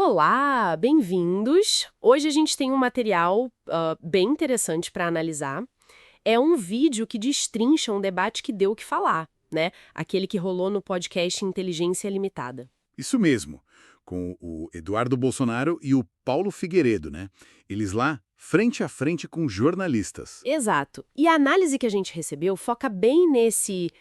Olá, bem-vindos! Hoje a gente tem um material bem interessante para analisar. É um vídeo que destrincha um debate que deu o que falar, né? Aquele que rolou no podcast Inteligência Limitada. Isso mesmo, com o Eduardo Bolsonaro e o Paulo Figueiredo, né? Eles lá, frente a frente com jornalistas. Exato. E a análise que a gente recebeu foca bem nesse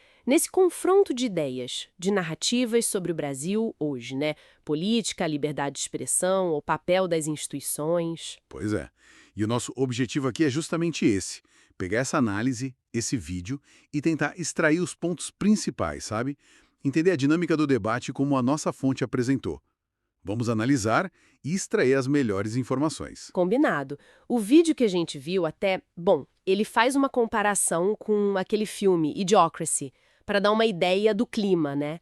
confronto de ideias, de narrativas sobre o Brasil hoje, né? Política, liberdade de expressão, o papel das instituições. Pois é. E o nosso objetivo aqui é justamente esse: pegar essa análise, esse vídeo e tentar extrair os pontos principais, sabe? Entender a dinâmica do debate como a nossa fonte apresentou. Vamos analisar e extrair as melhores informações. Combinado. O vídeo que a gente viu ele faz uma comparação com aquele filme Idiocracy, para dar uma ideia do clima, né?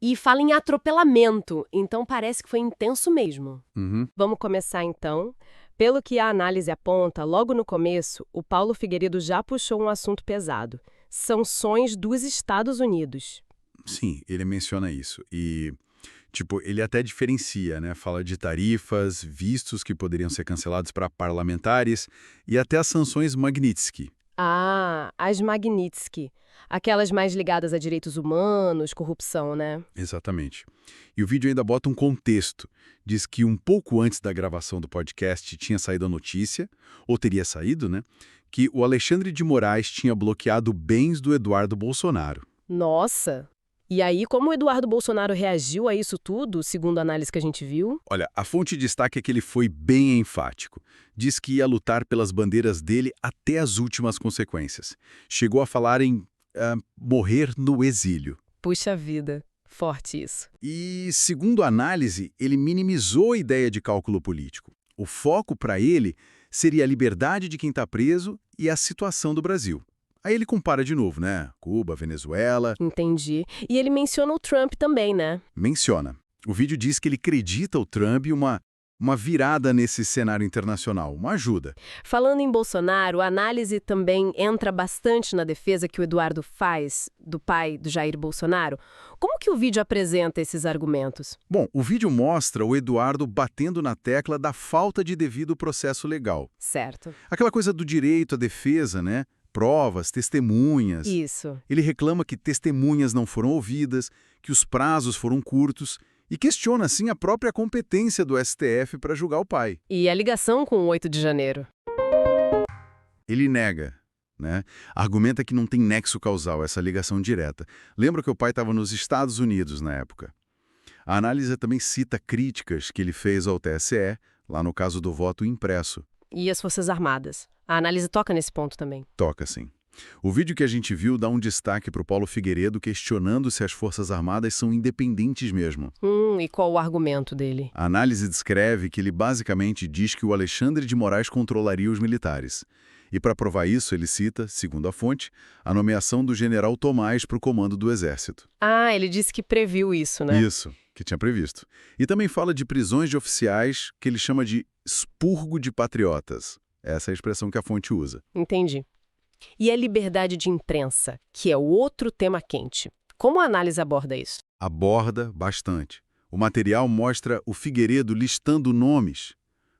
E fala em atropelamento, então parece que foi intenso mesmo. Uhum. Vamos começar então. Pelo que a análise aponta, logo no começo, o Paulo Figueiredo já puxou um assunto pesado: sanções dos Estados Unidos. Sim, ele menciona isso. E, ele até diferencia, né? Fala de tarifas, vistos que poderiam ser cancelados para parlamentares e até as sanções Magnitsky. Ah, as Magnitsky. Aquelas mais ligadas a direitos humanos, corrupção, né? Exatamente. E o vídeo ainda bota um contexto. Diz que um pouco antes da gravação do podcast tinha saído a notícia, ou teria saído, né? Que o Alexandre de Moraes tinha bloqueado bens do Eduardo Bolsonaro. Nossa! E aí, como o Eduardo Bolsonaro reagiu a isso tudo, segundo a análise que a gente viu? Olha, a fonte destaca que ele foi bem enfático. Diz que ia lutar pelas bandeiras dele até as últimas consequências. Chegou a falar em morrer no exílio. Puxa vida, forte isso. E, segundo a análise, ele minimizou a ideia de cálculo político. O foco para ele seria a liberdade de quem está preso e a situação do Brasil. Aí ele compara de novo, né? Cuba, Venezuela. Entendi. E ele menciona o Trump também, né? Menciona. O vídeo diz que ele acredita o Trump uma virada nesse cenário internacional, uma ajuda. Falando em Bolsonaro, a análise também entra bastante na defesa que o Eduardo faz do pai do Jair Bolsonaro. Como que o vídeo apresenta esses argumentos? Bom, o vídeo mostra o Eduardo batendo na tecla da falta de devido processo legal. Certo. Aquela coisa do direito à defesa, né? Provas, testemunhas. Isso. Ele reclama que testemunhas não foram ouvidas, que os prazos foram curtos e questiona, assim, a própria competência do STF para julgar o pai. E a ligação com o 8 de janeiro? Ele nega, né? Argumenta que não tem nexo causal, essa ligação direta. Lembra que o pai estava nos Estados Unidos na época. A análise também cita críticas que ele fez ao TSE, lá no caso do voto impresso. E as Forças Armadas? A análise toca nesse ponto também. Toca, sim. O vídeo que a gente viu dá um destaque para o Paulo Figueiredo questionando se as Forças Armadas são independentes mesmo. E qual o argumento dele? A análise descreve que ele basicamente diz que o Alexandre de Moraes controlaria os militares. E para provar isso, ele cita, segundo a fonte, a nomeação do general Tomás para o comando do Exército. Ah, ele disse que previu isso, né? Isso, que tinha previsto. E também fala de prisões de oficiais que ele chama de expurgo de patriotas. Essa é a expressão que a fonte usa. Entendi. E a liberdade de imprensa, que é o outro tema quente. Como a análise aborda isso? Aborda bastante. O material mostra o Figueiredo listando nomes.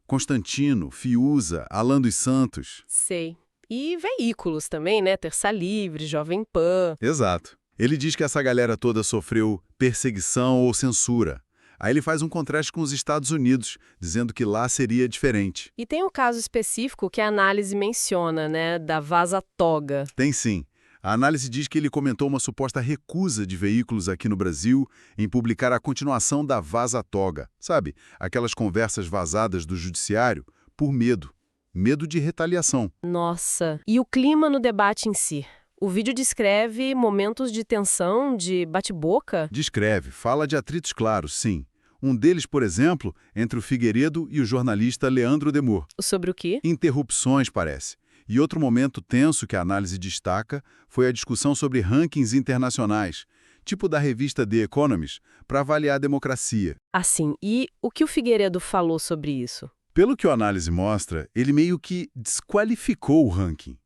Constantino, Fiuza, Alan dos Santos. Sei. E veículos também, né? Terça Livre, Jovem Pan. Exato. Ele diz que essa galera toda sofreu perseguição ou censura. Aí ele faz um contraste com os Estados Unidos, dizendo que lá seria diferente. E tem um caso específico que a análise menciona, né? Da Vaza Toga. Tem sim. A análise diz que ele comentou uma suposta recusa de veículos aqui no Brasil em publicar a continuação da Vaza Toga. Sabe? Aquelas conversas vazadas do judiciário por medo. Medo de retaliação. Nossa. E o clima no debate em si? O vídeo descreve momentos de tensão, de bate-boca? Descreve, fala de atritos claros, sim. Um deles, por exemplo, entre o Figueiredo e o jornalista Leandro Demur. Sobre o quê? Interrupções, parece. E outro momento tenso que a análise destaca foi a discussão sobre rankings internacionais, tipo da revista The Economist, para avaliar a democracia. Assim, e o que o Figueiredo falou sobre isso? Pelo que a análise mostra, ele meio que desqualificou o ranking.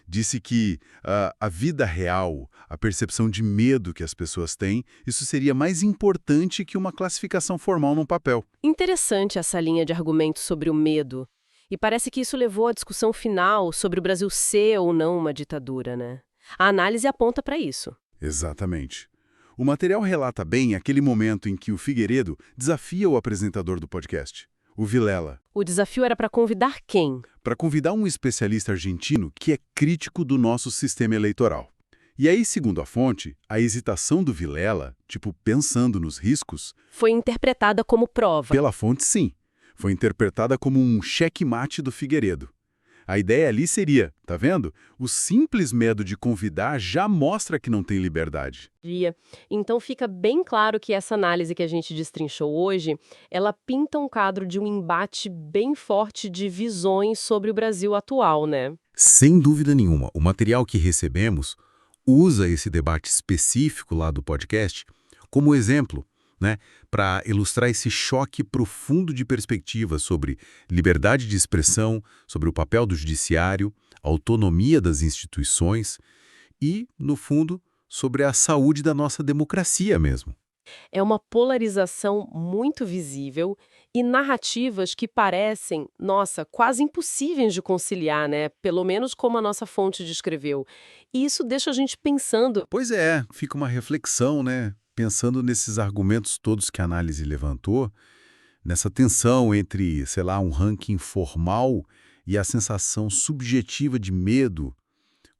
Disse que a vida real, a percepção de medo que as pessoas têm, isso seria mais importante que uma classificação formal num papel. Interessante essa linha de argumentos sobre o medo. E parece que isso levou à discussão final sobre o Brasil ser ou não uma ditadura, né? A análise aponta para isso. Exatamente. O material relata bem aquele momento em que o Figueiredo desafia o apresentador do podcast, o Vilela, O desafio era para convidar quem? para convidar um especialista argentino que é crítico do nosso sistema eleitoral. E aí, segundo a fonte, a hesitação do Vilela, tipo pensando nos riscos, Foi interpretada como prova. pela fonte sim, foi interpretada como um checkmate do Figueiredo. A ideia ali seria, tá vendo? O simples medo de convidar já mostra que não tem liberdade. Então fica bem claro que essa análise que a gente destrinchou hoje, ela pinta um quadro de um embate bem forte de visões sobre o Brasil atual, né? Sem dúvida nenhuma, o material que recebemos usa esse debate específico lá do podcast como exemplo, né, para ilustrar esse choque profundo de perspectivas sobre liberdade de expressão, sobre o papel do judiciário, autonomia das instituições e, no fundo, sobre a saúde da nossa democracia mesmo. É uma polarização muito visível e narrativas que parecem, nossa, quase impossíveis de conciliar, né? Pelo menos como a nossa fonte descreveu. E isso deixa a gente pensando. Pois é, fica uma reflexão, né? Pensando nesses argumentos todos que a análise levantou, nessa tensão entre, sei lá, um ranking formal e a sensação subjetiva de medo.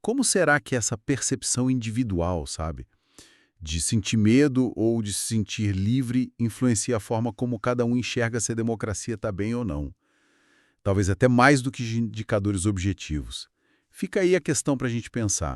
Como será que essa percepção individual, sabe, de sentir medo ou de se sentir livre influencia a forma como cada um enxerga se a democracia está bem ou não? Talvez até mais do que indicadores objetivos. Fica aí a questão para a gente pensar.